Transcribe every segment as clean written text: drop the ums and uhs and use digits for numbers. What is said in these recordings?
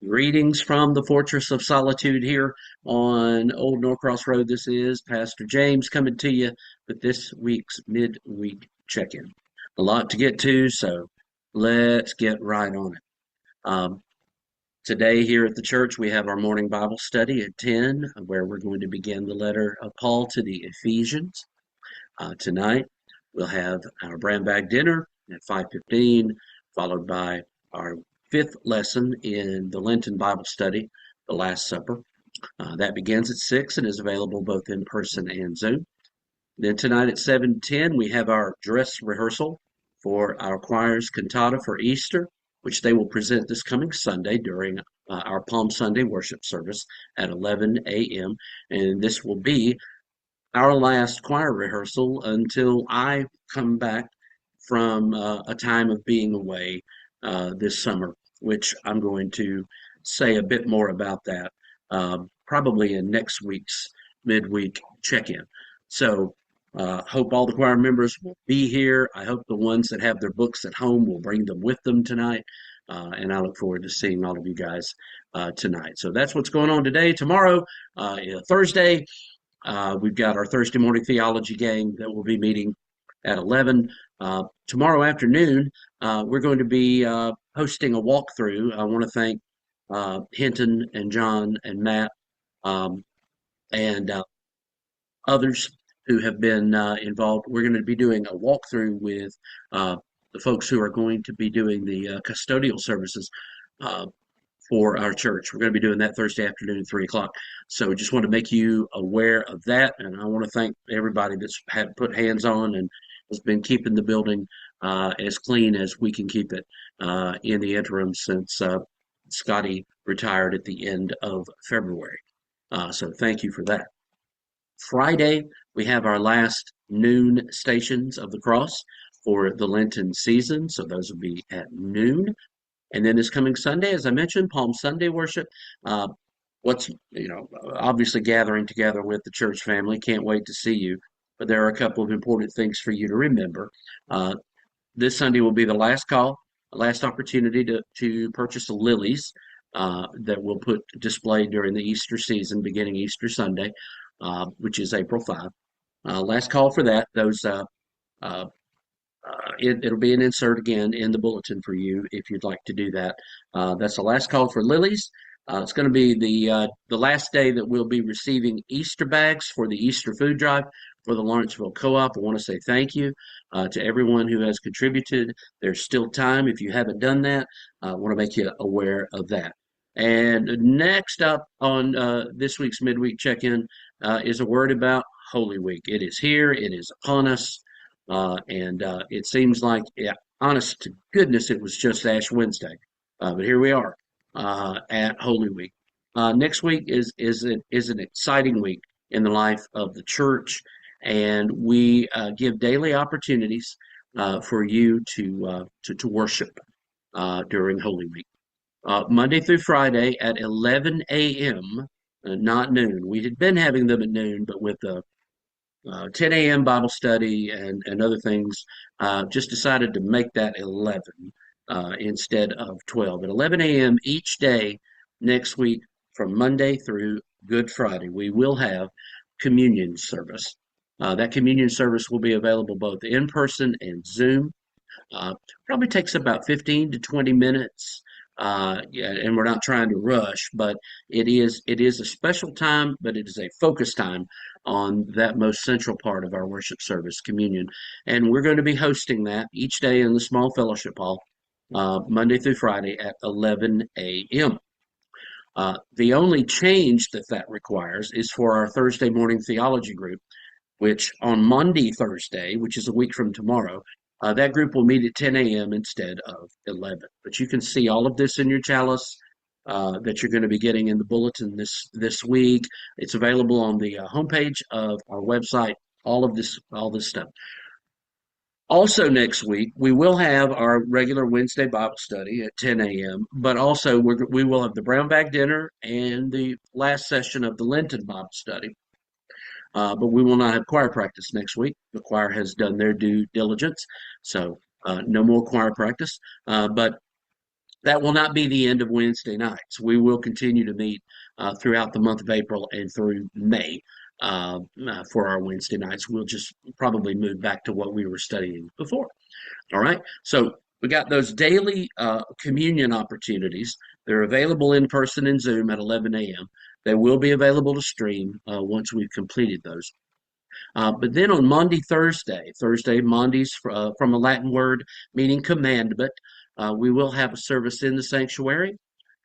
Greetings from the Fortress of Solitude here on Old Norcross Road. This is Pastor James coming to you with this week's midweek check-in. A lot to get to, so let's get right on it. Um, Today here at the church, we have our morning Bible study at 10, where we're going to begin the letter of Paul to the Ephesians. Tonight, we'll have our brown bag dinner at 5:15, followed by our fifth lesson in the Lenten Bible study, the Last Supper. That begins at 6 and is available both in person and Zoom. Then tonight at 7:10, we have our dress rehearsal for our choir's cantata for Easter, which they will present this coming Sunday during our Palm Sunday worship service at 11 a.m. And this will be our last choir rehearsal until I come back from a time of being away this summer, which I'm going to say a bit more about that probably in next week's midweek check-in. So hope all the choir members will be here. I hope the ones that have their books at home will bring them with them tonight. And I look forward to seeing all of you guys tonight. So that's what's going on today. Tomorrow, Thursday, we've got our Thursday morning theology gang that will be meeting at 11. Tomorrow afternoon, we're going to be hosting a walkthrough. I want to thank Hinton and John and Matt and others who have been involved. We're going to be doing a walkthrough with the folks who are going to be doing the custodial services for our church. We're going to be doing that Thursday afternoon at 3 o'clock. So just want to make you aware of that. And I want to thank everybody that's had put hands on and has been keeping the building as clean as we can keep it in the interim since Scotty retired at the end of February. So thank you for that. Friday, we have our last noon stations of the cross for the Lenten season. So those will be at noon. And then this coming Sunday, as I mentioned, Palm Sunday worship. What's, obviously gathering together with the church family. Can't wait to see you. But there are a couple of important things for you to remember. This Sunday will be the last call, last opportunity to purchase the lilies that we'll put displayed during the Easter season, beginning Easter Sunday, which is April 5. Last call for that. Those it'll be an insert again in the bulletin for you if you'd like to do that. That's the last call for lilies. It's going to be the last day that we'll be receiving Easter bags for the Easter food drive for the Lawrenceville Co-op. I want to say thank you to everyone who has contributed. There's still time if you haven't done that. I want to make you aware of that. And next up on this week's midweek check-in is a word about Holy Week. It is here. It is upon us. And it seems like, yeah, honest to goodness, it was just Ash Wednesday. But here we are at Holy Week. Next week is an exciting week in the life of the church, and we give daily opportunities for you to worship during Holy Week. Monday through Friday at 11 a.m., not noon. We had been having them at noon, but with the 10 a.m. Bible study and other things, just decided to make that 11 instead of 12. At 11 a.m. each day next week from Monday through Good Friday, we will have communion service. That communion service will be available both in person and Zoom. Probably takes about 15 to 20 minutes. Yeah, and we're not trying to rush, but it is a special time, but it is a focus time on that most central part of our worship service, communion. And we're going to be hosting that each day in the small fellowship hall, Monday through Friday at 11 a.m. The only change that requires is for our Thursday morning theology group, which on Monday, Thursday, which is a week from tomorrow, that group will meet at 10 a.m. instead of 11. But you can see all of this in your chalice that you're going to be getting in the bulletin this week. It's available on the homepage of our website. All this stuff. Also next week, we will have our regular Wednesday Bible study at 10 a.m., but also we will have the brown bag dinner and the last session of the Lenten Bible study. But we will not have choir practice next week. The choir has done their due diligence, so no more choir practice. But that will not be the end of Wednesday nights. We will continue to meet throughout the month of April and through May for our Wednesday nights. We'll just probably move back to what we were studying before. All right. So we got those daily communion opportunities. They're available in person in Zoom at 11 a.m. They will be available to stream once we've completed those. But then on Monday, Thursday, Mondays from a Latin word meaning commandment, we will have a service in the sanctuary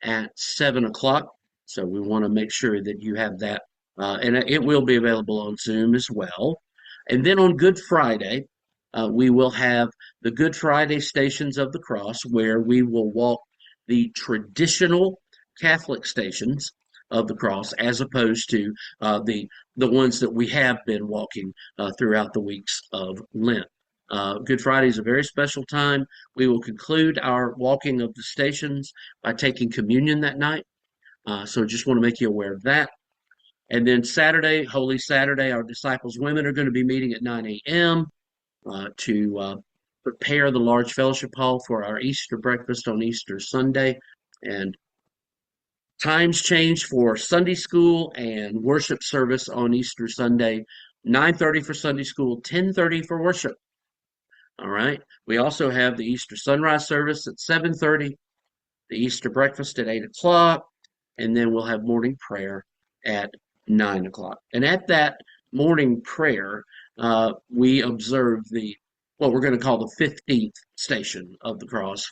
at 7 o'clock. So we want to make sure that you have that. And it will be available on Zoom as well. And then on Good Friday, we will have the Good Friday Stations of the Cross, where we will walk the traditional Catholic stations of the cross, as opposed to the ones that we have been walking throughout the weeks of Lent. Good Friday is a very special time. We will conclude our walking of the stations by taking communion that night. So just want to make you aware of that. And then Saturday, Holy Saturday, our disciples women are going to be meeting at 9 a.m. To prepare the large fellowship hall for our Easter breakfast on Easter Sunday. And times change for Sunday school and worship service on Easter Sunday. 9:30 for Sunday school, 10:30 for worship. All right. We also have the Easter sunrise service at 7:30, the Easter breakfast at 8 o'clock, and then we'll have morning prayer at 9 o'clock. And at that morning prayer, we observe what we're going to call the 15th station of the cross,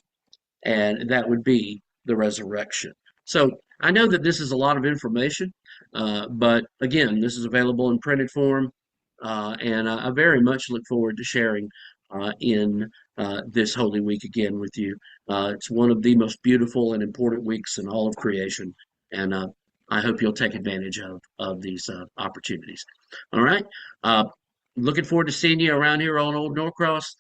and that would be the resurrection. So I know that this is a lot of information, but again, this is available in printed form, and I very much look forward to sharing in this Holy Week again with you. It's one of the most beautiful and important weeks in all of creation, and I hope you'll take advantage of these opportunities. All right. Looking forward to seeing you around here on Old Norcross.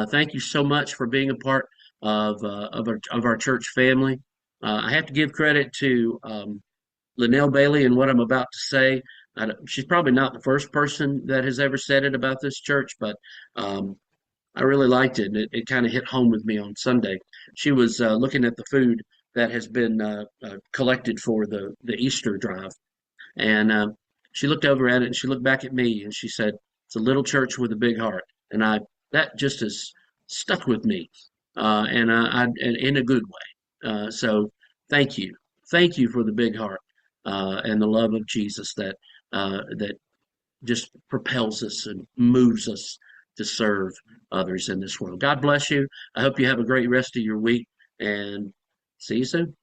Thank you so much for being a part of our church family. I have to give credit to Linnell Bailey and what I'm about to say. She's probably not the first person that has ever said it about this church, but I really liked it, and it kind of hit home with me on Sunday. She was looking at the food that has been collected for the Easter drive, and she looked over at it and she looked back at me and she said, "It's a little church with a big heart," and that just has stuck with me, and in a good way. So thank you for the big heart and the love of Jesus that just propels us and moves us to serve others in this world. God bless you. I hope you have a great rest of your week, and see you soon.